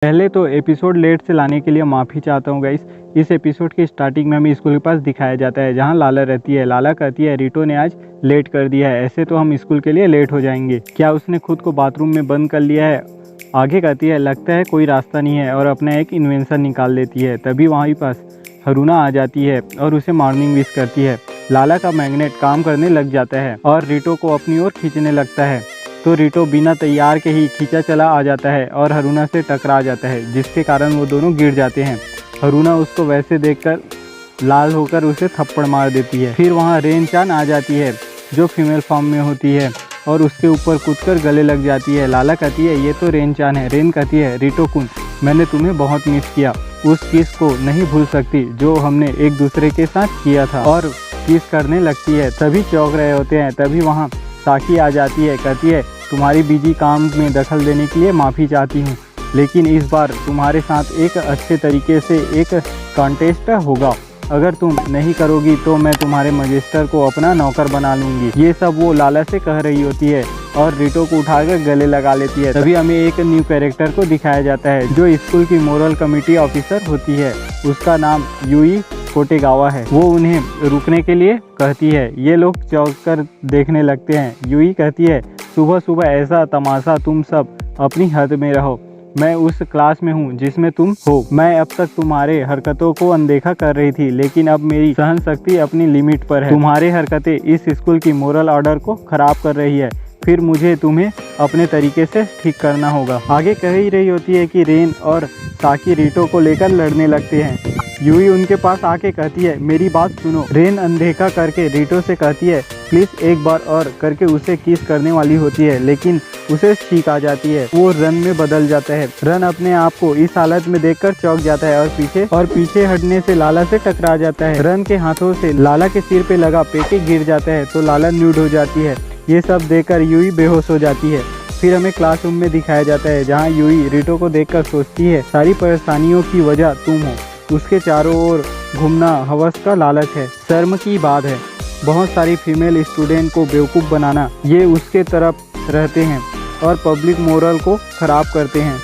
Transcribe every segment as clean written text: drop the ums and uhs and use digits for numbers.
पहले तो episode late से लाने के लिए माफ़ी चाहता हूँ गाइस। इस एपिसोड के स्टार्टिंग में हमें स्कूल के पास दिखाया जाता है जहाँ लाला रहती है। लाला कहती है रिटो ने आज लेट कर दिया है, ऐसे तो हम स्कूल के लिए लेट हो जाएंगे। क्या उसने खुद को बाथरूम में बंद कर लिया है? आगे कहती है लगता है कोई रास्ता नहीं है और अपना एक इन्वेंशन निकाल लेती है। तभी वहीं पास हरूना आ जाती है और उसे मॉर्निंग विश करती है। लाला का मैग्नेट काम करने लग जाता है और रिटो को अपनी ओर खींचने लगता है, तो रिटो बिना तैयार के ही खींचा चला आ जाता है और हरूना से टकरा जाता है, जिसके कारण वो दोनों गिर जाते हैं। हरूना उसको वैसे देखकर लाल होकर उसे थप्पड़ मार देती है। फिर वहाँ रेन चान आ जाती है जो फीमेल फॉर्म में होती है और उसके ऊपर कूदकर गले लग जाती है। लाला कहती है ये तो रेन चान है। रेन कहती है रिटो कुन, मैंने तुम्हें बहुत मिस किया, उस किस को नहीं भूल सकती जो हमने एक दूसरे के साथ किया था, और किस करने लगती है। सभी चौंक रहे होते हैं। तभी वहाँ साकी आ जाती है, कहती है तुम्हारी बिजी काम में दखल देने के लिए माफ़ी चाहती हूँ, लेकिन इस बार तुम्हारे साथ एक अच्छे तरीके से एक कॉन्टेस्ट होगा। अगर तुम नहीं करोगी तो मैं तुम्हारे मजिस्टर को अपना नौकर बना लूँगी। ये सब वो लाला से कह रही होती है और रिटो को उठाकर गले लगा लेती है। तभी हमें एक न्यू कैरेक्टर को दिखाया जाता है जो स्कूल की मोरल कमेटी ऑफिसर होती है। उसका नाम यूई कोटेगावा है। वो उन्हें रुकने के लिए कहती है। ये लोग चौंक कर देखने लगते हैं। यूई कहती है सुबह सुबह ऐसा तमाशा, तुम सब अपनी हद में रहो। मैं उस क्लास में हूँ जिसमें तुम हो। मैं अब तक तुम्हारे हरकतों को अनदेखा कर रही थी, लेकिन अब मेरी सहन शक्ति अपनी लिमिट पर है। तुम्हारे हरकतें इस स्कूल की मोरल ऑर्डर को खराब कर रही है, फिर मुझे तुम्हें अपने तरीके से ठीक करना होगा। आगे कह ही रही होती है कि रेन और साकी रिटो को लेकर लड़ने लगते हैं। यूई उनके पास आके कहती है मेरी बात सुनो। रेन अनदेखा करके रिटो से कहती है प्लीज़ एक बार और करके उसे किस करने वाली होती है, लेकिन उसे छींक आ जाती है। वो रन में बदल जाता है। रन अपने आप को इस हालत में देखकर चौंक जाता है और पीछे हटने से लाला से टकरा जाता है। रन के हाथों से लाला के सिर पे लगा पेके गिर जाता है तो लाला न्यूड हो जाती है। ये सब देखकर यूई बेहोश हो जाती है। फिर हमें क्लासरूम में दिखाया जाता है जहाँ यूई रिटो को देखकर सोचती है सारी परेशानियों की वजह तुम हो। उसके चारों ओर घूमना हवस का लालच है, शर्म की बात है। बहुत सारी फीमेल स्टूडेंट को बेवकूफ़ बनाना, ये उसके तरफ रहते हैं और पब्लिक मोरल को ख़राब करते हैं।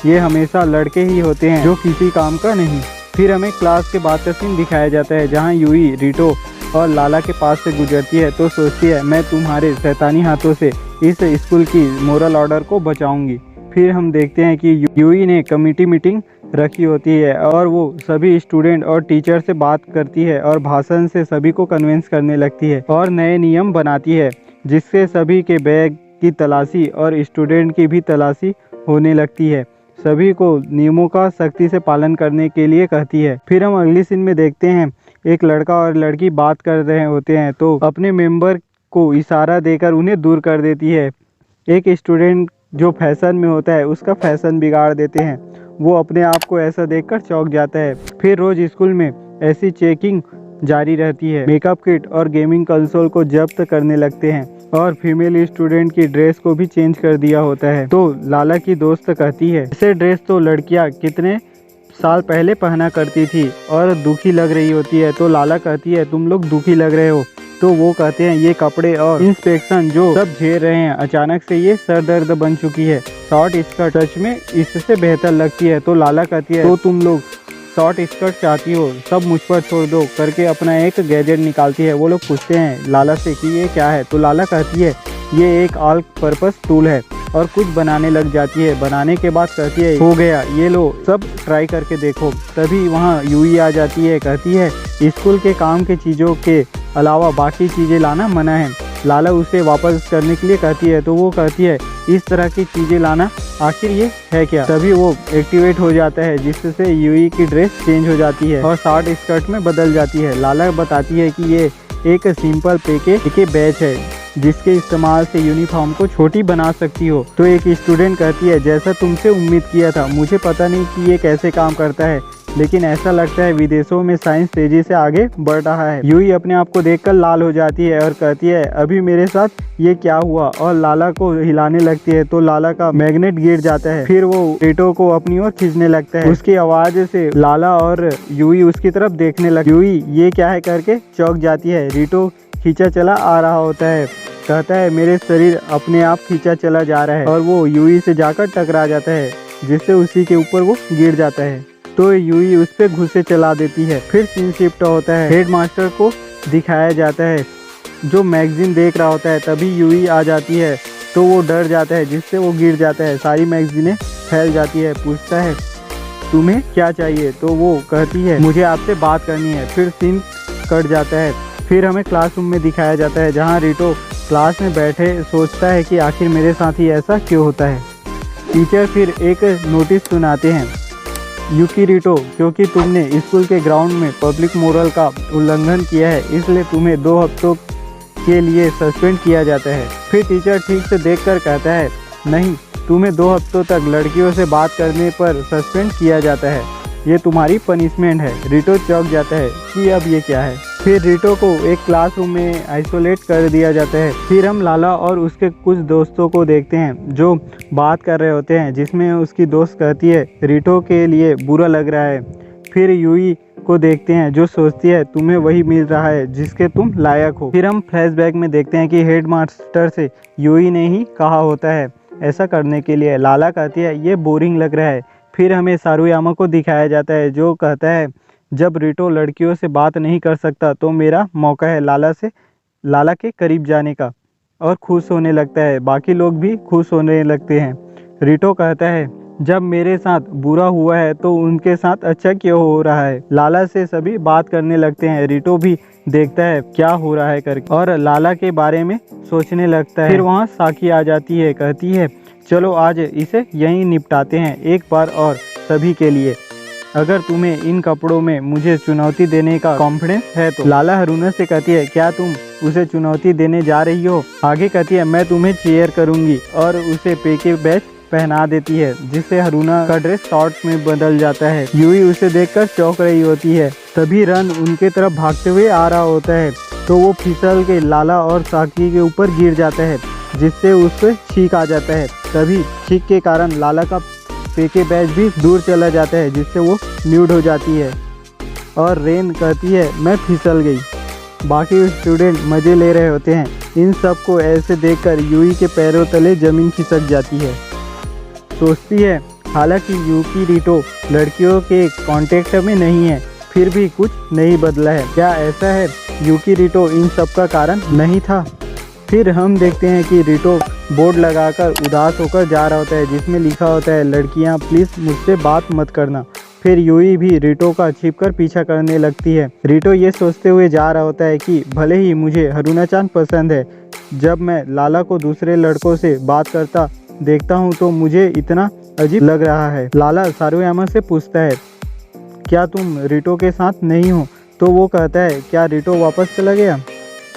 ये हमेशा लड़के ही होते हैं जो किसी काम का नहीं। फिर हमें क्लास के बाद का सीन दिखाया जाता है जहाँ यूई रिटो और लाला के पास से गुजरती है तो सोचती है मैं तुम्हारे शैतानी हाथों से इस स्कूल की मोरल ऑर्डर को बचाऊंगी। फिर हम देखते हैं कि यूई ने कमेटी मीटिंग रखी होती है और वो सभी स्टूडेंट और टीचर से बात करती है और भाषण से सभी को कन्विंस करने लगती है और नए नियम बनाती है, जिससे सभी के बैग की तलाशी और स्टूडेंट की भी तलाशी होने लगती है। सभी को नियमों का सख्ती से पालन करने के लिए कहती है। फिर हम अगली सीन में देखते हैं एक लड़का और लड़की बात कर रहे होते हैं तो अपने मेंबर को इशारा देकर उन्हें दूर कर देती है। एक स्टूडेंट जो फैशन में होता है उसका फैशन बिगाड़ देते हैं। वो अपने आप को ऐसा देखकर चौंक जाता है। फिर रोज स्कूल में ऐसी चेकिंग जारी रहती है। मेकअप किट और गेमिंग कंसोल को जब्त करने लगते हैं और फीमेल स्टूडेंट की ड्रेस को भी चेंज कर दिया होता है। तो लाला की दोस्त कहती है ऐसे ड्रेस तो लड़कियां कितने साल पहले पहना करती थी और दुखी लग रही होती है। तो लाला कहती है तुम लोग दुखी लग रहे हो। तो वो कहते हैं ये कपड़े और इंस्पेक्शन जो सब झेल रहे हैं, अचानक से ये सर दर्द बन चुकी है। शॉर्ट स्कर्ट सच में इससे बेहतर लगती है। तो लाला कहती है तो तुम लोग शॉर्ट स्कर्ट चाहती हो, सब मुझ पर छोड़ दो करके अपना एक गैजेट निकालती है। वो लोग पूछते हैं लाला से कि ये क्या है, तो लाला कहती है ये एक ऑल पर्पस टूल है और कुछ बनाने लग जाती है। बनाने के बाद कहती है हो गया, ये लो सब ट्राई करके देखो। तभी वहाँ यूई आ जाती है, कहती है स्कूल के काम के चीज़ों के अलावा बाकी चीज़ें लाना मना है। लाला उसे वापस करने के लिए कहती है तो वो कहती है इस तरह की चीज़ें लाना आखिर ये है क्या। तभी वो एक्टिवेट हो जाता है जिससे यूई की ड्रेस चेंज हो जाती है और शॉर्ट स्कर्ट में बदल जाती है। लाला बताती है कि ये एक सिंपल पेके बैच है जिसके इस्तेमाल से यूनिफॉर्म को छोटी बना सकती हो। तो एक स्टूडेंट कहती है जैसा तुमसे उम्मीद किया था, मुझे पता नहीं कि ये कैसे काम करता है, लेकिन ऐसा लगता है विदेशों में साइंस तेजी से आगे बढ़ रहा है। यूई अपने आप को देखकर लाल हो जाती है और कहती है अभी मेरे साथ ये क्या हुआ, और लाला को हिलाने लगती है तो लाला का मैग्नेट गिर जाता है। फिर वो रिटो को अपनी ओर खींचने लगता है। उसकी आवाज से लाला और यूई उसकी तरफ देखने लगे। यूई ये क्या है करके चौंक जाती है। रिटो खींचा चला आ रहा होता है, कहता है मेरे शरीर अपने आप खींचा चला जा रहा है और वो यूई से जाकर टकरा जाता है। जिससे उसी के ऊपर वो गिर जाता है। तो यूई उस पर घुसे चला देती है। फिर सीन शिफ्ट होता है, हेड मास्टर को दिखाया जाता है जो मैगजीन देख रहा होता है। तभी यूई आ जाती है तो वो डर जाता है, जिससे वो गिर जाता है। सारी मैगजीनें फैल जाती है। पूछता है तुम्हें क्या चाहिए, तो वो कहती है मुझे आपसे बात करनी है। फिर सीन कट जाता है। फिर हमें क्लासरूम में दिखाया जाता है जहाँ रिटो क्लास में बैठे सोचता है कि आखिर मेरे साथ ही ऐसा क्यों होता है। टीचर फिर एक नोटिस सुनाते हैं, यूकी रिटो, क्योंकि तुमने स्कूल के ग्राउंड में पब्लिक मोरल का उल्लंघन किया है, इसलिए तुम्हें 2 हफ्तों के लिए सस्पेंड किया जाता है। फिर टीचर ठीक से देखकर कहता है नहीं, तुम्हें 2 हफ्तों तक लड़कियों से बात करने पर सस्पेंड किया जाता है, ये तुम्हारी पनिशमेंट है। रिटो चौंक जाता है कि अब ये क्या है। फिर रिटो को एक क्लासरूम में आइसोलेट कर दिया जाता है। फिर हम लाला और उसके कुछ दोस्तों को देखते हैं जो बात कर रहे होते हैं, जिसमें उसकी दोस्त कहती है रिटो के लिए बुरा लग रहा है। फिर यूई को देखते हैं जो सोचती है तुम्हें वही मिल रहा है जिसके तुम लायक हो। फिर हम फ्लैशबैक में देखते हैं कि हेड मास्टर से यूई ने ही कहा होता है ऐसा करने के लिए। लाला कहती है ये बोरिंग लग रहा है। फिर हमें सारुयामा को दिखाया जाता है जो कहता है जब रिटो लड़कियों से बात नहीं कर सकता तो मेरा मौका है लाला के करीब जाने का, और खुश होने लगता है। बाकी लोग भी खुश होने लगते हैं। रिटो कहता है जब मेरे साथ बुरा हुआ है तो उनके साथ अच्छा क्यों हो रहा है। लाला से सभी बात करने लगते हैं। रिटो भी देखता है क्या हो रहा है करके और लाला के बारे में सोचने लगता है। फिर वहाँ साकी आ जाती है, कहती है चलो आज इसे यहीं निपटाते हैं एक बार और सभी के लिए। अगर तुम्हें इन कपड़ों में मुझे चुनौती देने का कॉन्फिडेंस है तो। लाला हारुना से कहती है क्या तुम उसे चुनौती देने जा रही हो। आगे कहती है मैं तुम्हें चीयर करूंगी, और उसे पेके बैच पहना देती है जिससे हारुना का ड्रेस शॉर्ट्स में बदल जाता है। यूई उसे देखकर चौंक रही होती है। तभी रन उनके तरफ भागते हुए आ रहा होता है तो वो फिसल के लाला और साकी के ऊपर गिर जाता है, जिससे उससे छींक आ जाता है। तभी छींक के कारण लाला का पेके बैच भी दूर चला जाता है, जिससे वो न्यूड हो जाती है। और रेन कहती है मैं फिसल गई। बाकी स्टूडेंट मज़े ले रहे होते हैं। इन सब को ऐसे देखकर यूई के पैरों तले ज़मीन खिसक जाती है। सोचती है हालांकि यूकी रिटो लड़कियों के कांटेक्ट में नहीं है, फिर भी कुछ नहीं बदला है। क्या ऐसा है यूकी रिटो इन सब का कारण नहीं था। फिर हम देखते हैं कि रिटो बोर्ड लगाकर उदास होकर जा रहा होता है जिसमें लिखा होता है लड़कियां प्लीज़ मुझसे बात मत करना। फिर यूई भी रिटो का छिपकर पीछा करने लगती है। रिटो ये सोचते हुए जा रहा होता है कि भले ही मुझे हारुना-चान पसंद है, जब मैं लाला को दूसरे लड़कों से बात करता देखता हूँ तो मुझे इतना अजीब लग रहा है। लाला सारुयामा से पूछता है क्या तुम रिटो के साथ नहीं हो, तो वो कहता है क्या रिटो वापस चला गया।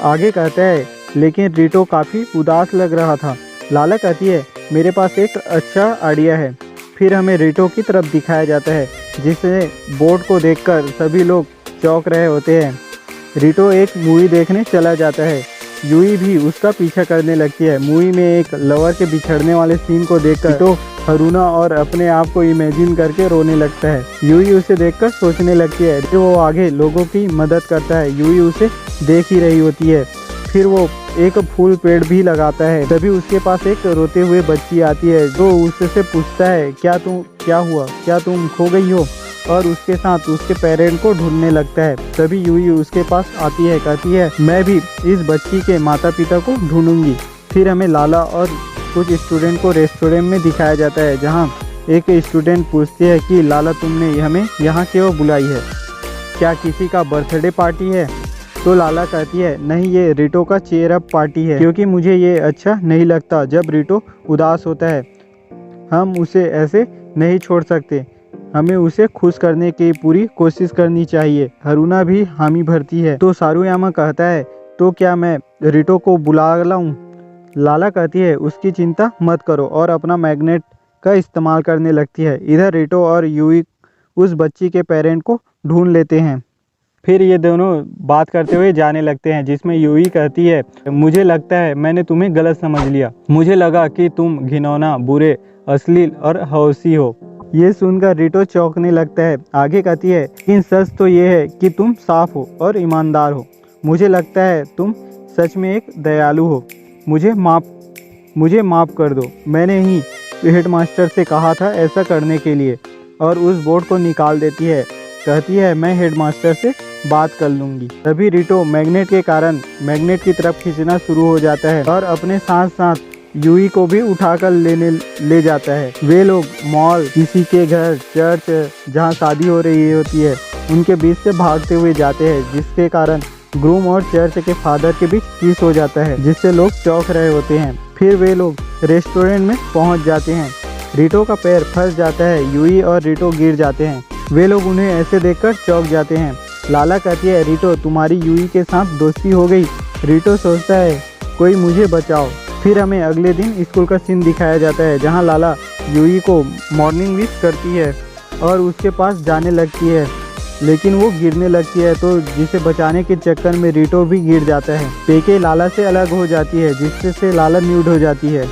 आगे कहता है लेकिन रिटो काफ़ी उदास लग रहा था। लाला कहती है मेरे पास एक अच्छा आइडिया है। फिर हमें रिटो की तरफ दिखाया जाता है जिससे बोर्ड को देखकर सभी लोग चौंक रहे होते हैं। रिटो एक मूवी देखने चला जाता है। यूई भी उसका पीछा करने लगती है। मूवी में एक लवर के बिछड़ने वाले सीन को देखकर रिटो हारुना और अपने आप को इमेजिन करके रोने लगता है। यूई उसे देखकर सोचने लगती है कि वो आगे लोगों की मदद करता है। यूई उसे देख ही रही होती है। फिर वो एक फूल पेड़ भी लगाता है। तभी उसके पास एक रोते हुए बच्ची आती है जो उससे पूछता है क्या हुआ, क्या तुम खो गई हो, और उसके साथ उसके पेरेंट को ढूंढने लगता है। तभी यूई उसके पास आती है, कहती है मैं भी इस बच्ची के माता पिता को ढूंढूंगी। फिर हमें लाला और कुछ स्टूडेंट को रेस्टोरेंट में दिखाया जाता है जहाँ एक स्टूडेंट पूछती है कि लाला तुमने हमें यहाँ क्यों बुलाई है, क्या किसी का बर्थडे पार्टी है। तो लाला कहती है नहीं, ये रिटो का चीयर अप पार्टी है, क्योंकि मुझे ये अच्छा नहीं लगता जब रिटो उदास होता है। हम उसे ऐसे नहीं छोड़ सकते, हमें उसे खुश करने की पूरी कोशिश करनी चाहिए। हारुना भी हामी भरती है। तो सारुयामा कहता है तो क्या मैं रिटो को बुला लाऊं। लाला कहती है उसकी चिंता मत करो और अपना मैग्नेट का इस्तेमाल करने लगती है। इधर रिटो और यूई उस बच्ची के पेरेंट को ढूंढ लेते हैं। फिर ये दोनों बात करते हुए जाने लगते हैं जिसमें यूई कहती है मुझे लगता है मैंने तुम्हें गलत समझ लिया, मुझे लगा कि तुम घिनौना, बुरे, अश्लील और हौसी हो। ये सुनकर रिटो चौंकने लगता है। आगे कहती है लेकिन सच तो ये है कि तुम साफ हो और ईमानदार हो, मुझे लगता है तुम सच में एक दयालु हो। मुझे माफ़ कर दो, मैंने ही हेडमास्टर से कहा था ऐसा करने के लिए और उस बोर्ड को निकाल देती है। कहती है मैं हेडमास्टर से बात कर लूँगी। तभी रिटो मैग्नेट के कारण मैग्नेट की तरफ खींचना शुरू हो जाता है और अपने साथ साथ यूई को भी उठाकर ले जाता है। वे लोग मॉल, किसी के घर, चर्च जहाँ शादी हो रही होती है उनके बीच से भागते हुए जाते हैं, जिसके कारण ग्रूम और चर्च के फादर के बीच किस हो जाता है, जिससे लोग चौंक रहे होते हैं। फिर वे लोग रेस्टोरेंट में पहुंच जाते हैं। रिटो का पैर फंस जाता है, यूई और रिटो गिर जाते हैं। वे लोग उन्हें ऐसे देखकर चौंक जाते हैं। लाला कहती है रिटो तुम्हारी यूई के साथ दोस्ती हो गई। रिटो सोचता है कोई मुझे बचाओ। फिर हमें अगले दिन स्कूल का सीन दिखाया जाता है, जहां लाला यूई को मॉर्निंग विश करती है और उसके पास जाने लगती है, लेकिन वो गिरने लगती है तो जिसे बचाने के चक्कर में रिटो भी गिर जाता है। पेके लाला से अलग हो जाती है, जिससे लाला न्यूड हो जाती है।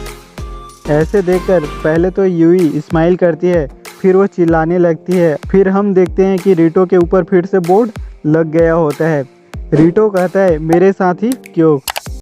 ऐसे देखकर पहले तो यूई स्माइल करती है, फिर वो चिल्लाने लगती है। फिर हम देखते हैं कि रिटो के ऊपर फिर से बोर्ड लग गया होता है। रिटो कहता है मेरे साथ ही क्यों।